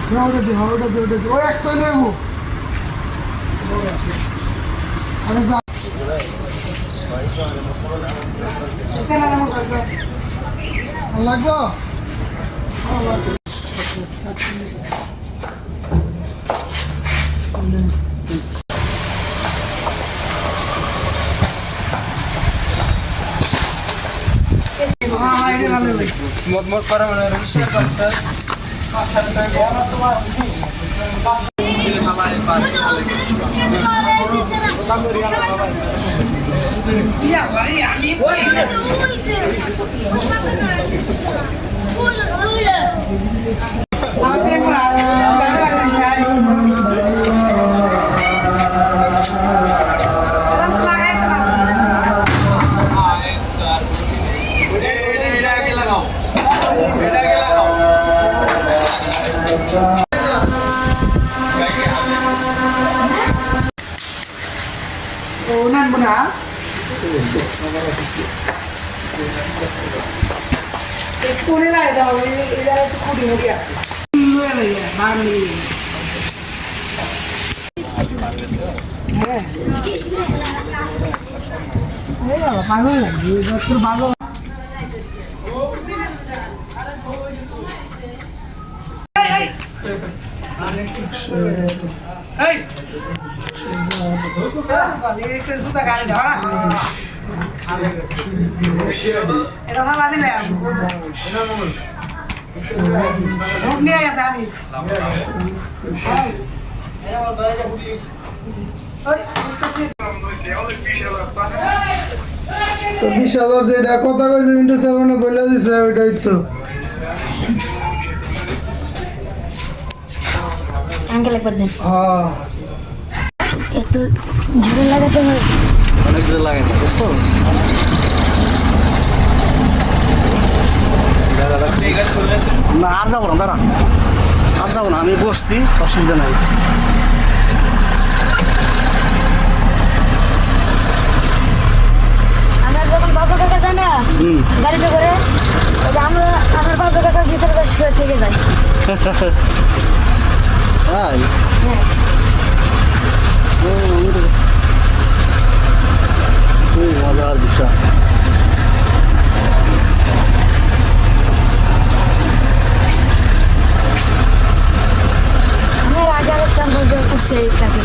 ওটা দি ওই একটাই নেবো আরে যা লাগবো मोट मोट करा मैंने शेयर करता Unan mo na? Kunin lang ito. Ilalagay ito kunin mo diya. Ilalagay na yan. Mami. Ayan, bago lang. Dito bago. Ay! Ay! এটা ভালো দিলে নিয়ে গেছে আমি তো 20,000 যেটা কথা কইছে মিনিট সামনে বলে দিছে ওইটাই তো আঙ্কেল একবার দেন হ্যাঁ এত জোরে লাগাতে হয় অনেক জোরে লাগাতে বুঝছো না আর যাবো না দাঁড়া আর যাবো না আমি বসছি অসুবিধা নাই আমার যখন বাবা কাকা যায় না গাড়িতে করে আমরা আমার বাবা কাকার ভিতরে শুয়ে থেকে যাই তাই খুব মজার বিষয় আমার আগে আরেক চান্দ করছে এই ট্রাকে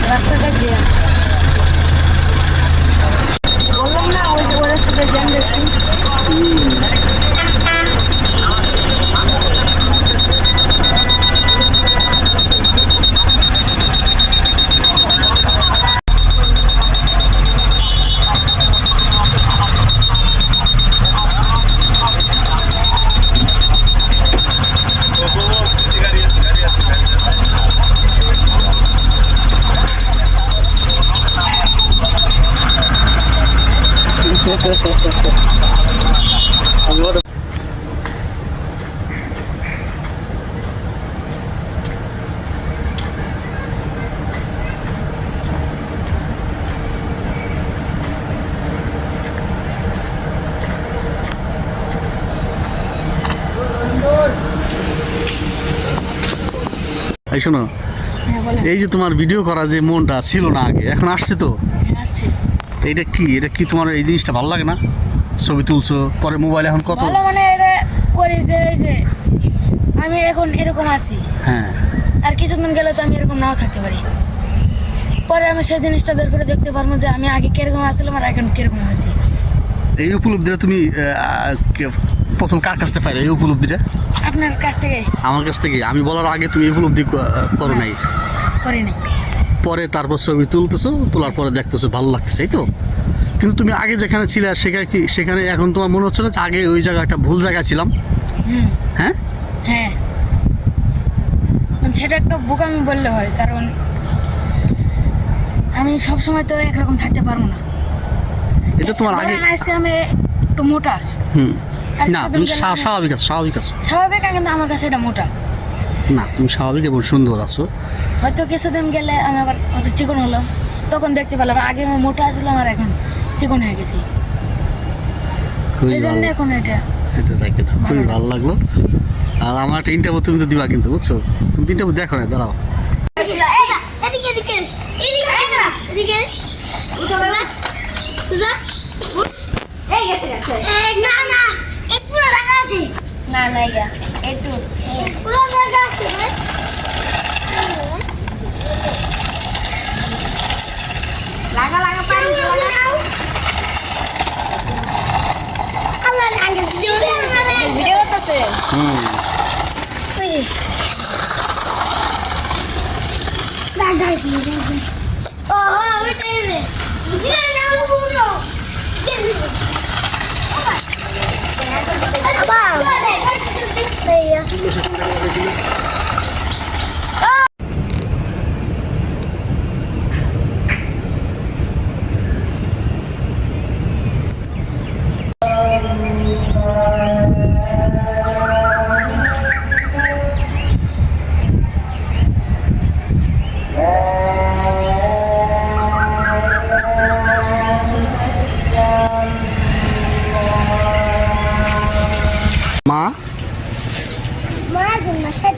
রাস্তাটা যে বললাম না ওই রাস্তাটা জ্যাম দেখছি এই শোনো এই যে তোমার ভিডিও করা যে মনটা ছিল না আগে এখন আসছে তো আসছে এটা কি তোমার এই জিনিসটা ভালো লাগে না ছবি তুলছো পরে মোবাইলে এখন কত ভালো মানে এটা করি যে এই যে আমি এখন এরকম আছি হ্যাঁ আর কিছুদিন গেলে তো আমি এরকম নাও থাকতে পারি পরে আমি সেই জিনিসটা বের করে দেখতে পারবো যে আমি আগে কিরকম আসছিলাম আর এখন কিরকম হয়েছি এই উপলব্ধিটা তুমি প্রথম কার কাছ থেকে পাইলে এই উপলব্ধিটা আপনার কাছ থেকে আমার কাছ থেকে আমি বলার আগে তুমি এই উপলব্ধি করো নাই করি নাই পরে তারপর ছবি তুলতেছো তোলার পরে দেখতেছো ভালো লাগতেছে এই তো কিন্তু তুমি আগে যেখানে ছিলে সেখানে এখন তোমার মনে হচ্ছে না যে আগে ওই জায়গা একটা ভুল জায়গা ছিলাম হ্যাঁ হ্যাঁ সেটা একটা বোকামি বললে হয় কারণ আমি সব সময় তো একরকম থাকতে পারবো না এটা তোমার আগে আমি একটু মোটা না তুমি স্বাভাবিক আছো স্বাভাবিক কিন্তু আমার কাছে এটা মোটা না তুমি স্বাভাবিক এবং সুন্দর আছো হয়তো কিছুদিন গেলে আমি আবার হয়তো চিকন হলাম তখন দেখতে পেলাম আগে আমি মোটা ছিলাম আর এখন চিকন হয়ে গেছি, খুবই এই জন্য ভালো, এখন এটা এটা রেখে দাও, খুবই ভালো লাগলো। আর আমার একটা ইন্টারভিউ তুমি তো দিবা কিন্তু, বুঝছো? তুমি তো ইন্টারভিউ দেখো না, দাঁড়াও। এদিকে এদিকে এদিকে এদিকে উঠো বাবা সুজা এই গেছে গেছে না না এই পুরো লাগা আছে না না ইয়া একটু পুরো লাগা আছে লাগা লাগা পানি দাও আল্লাহ লাগা ভিডিও করতেছে ও ওইটাই রে দিনা নাও পুরো মা, মাঝে মাসে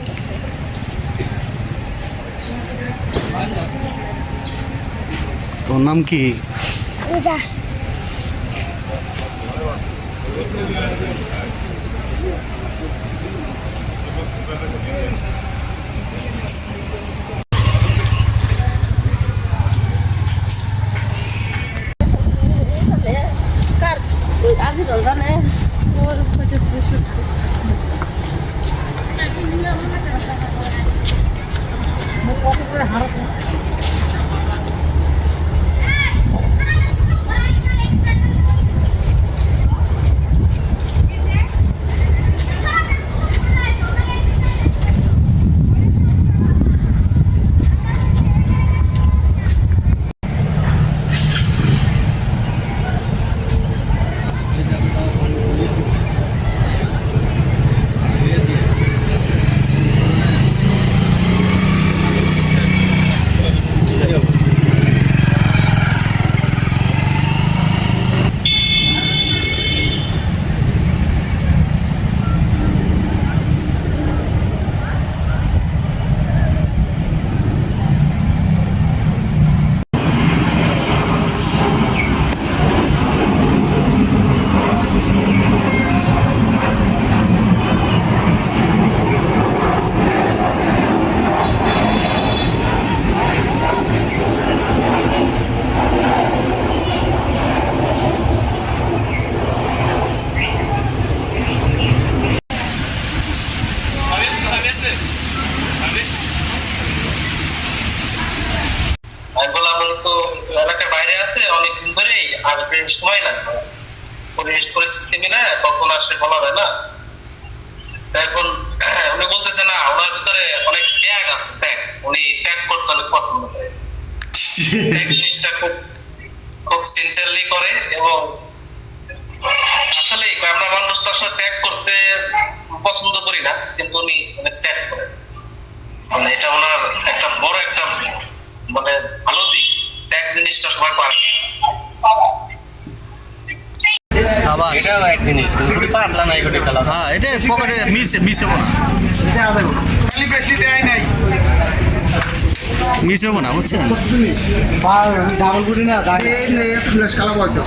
তোর নাম কি? রোজা এলাকার বাইরে আছে অনেকদিন ধরেই, আসবে সময় লাগবে, পরিস্থিতি মিলে কখন আসে বলা যায় না। এখন উনি বলতেছে না, ওনার ভিতরে অনেক ত্যাগ আছে, ত্যাগ, উনি ত্যাগ করতে অনেক পছন্দ করে, ত্যাগ জিনিসটা খুব সিনসিয়ারলি করে। এবং আসলে আমরা মানুষ তো আসলে ত্যাগ করতে পছন্দ করি না, কিন্তু উনি অনেক ত্যাগ করেন, মানে এটা ওনার একটা বড় একটা মানে ভালো দিক, ত্যাগ জিনিসটা সবাই পারে। আবার এটাও এক জিনিস, পুরো পাতলা নাই গোটে খেলা। হ্যাঁ, এটা পকেটে মিস হবো না, খালি বেশি দেয় নাই। মিস হবো না, বুঝছেন? ডাবল গুড়ি না দাঁড়িয়ে কালা বলছো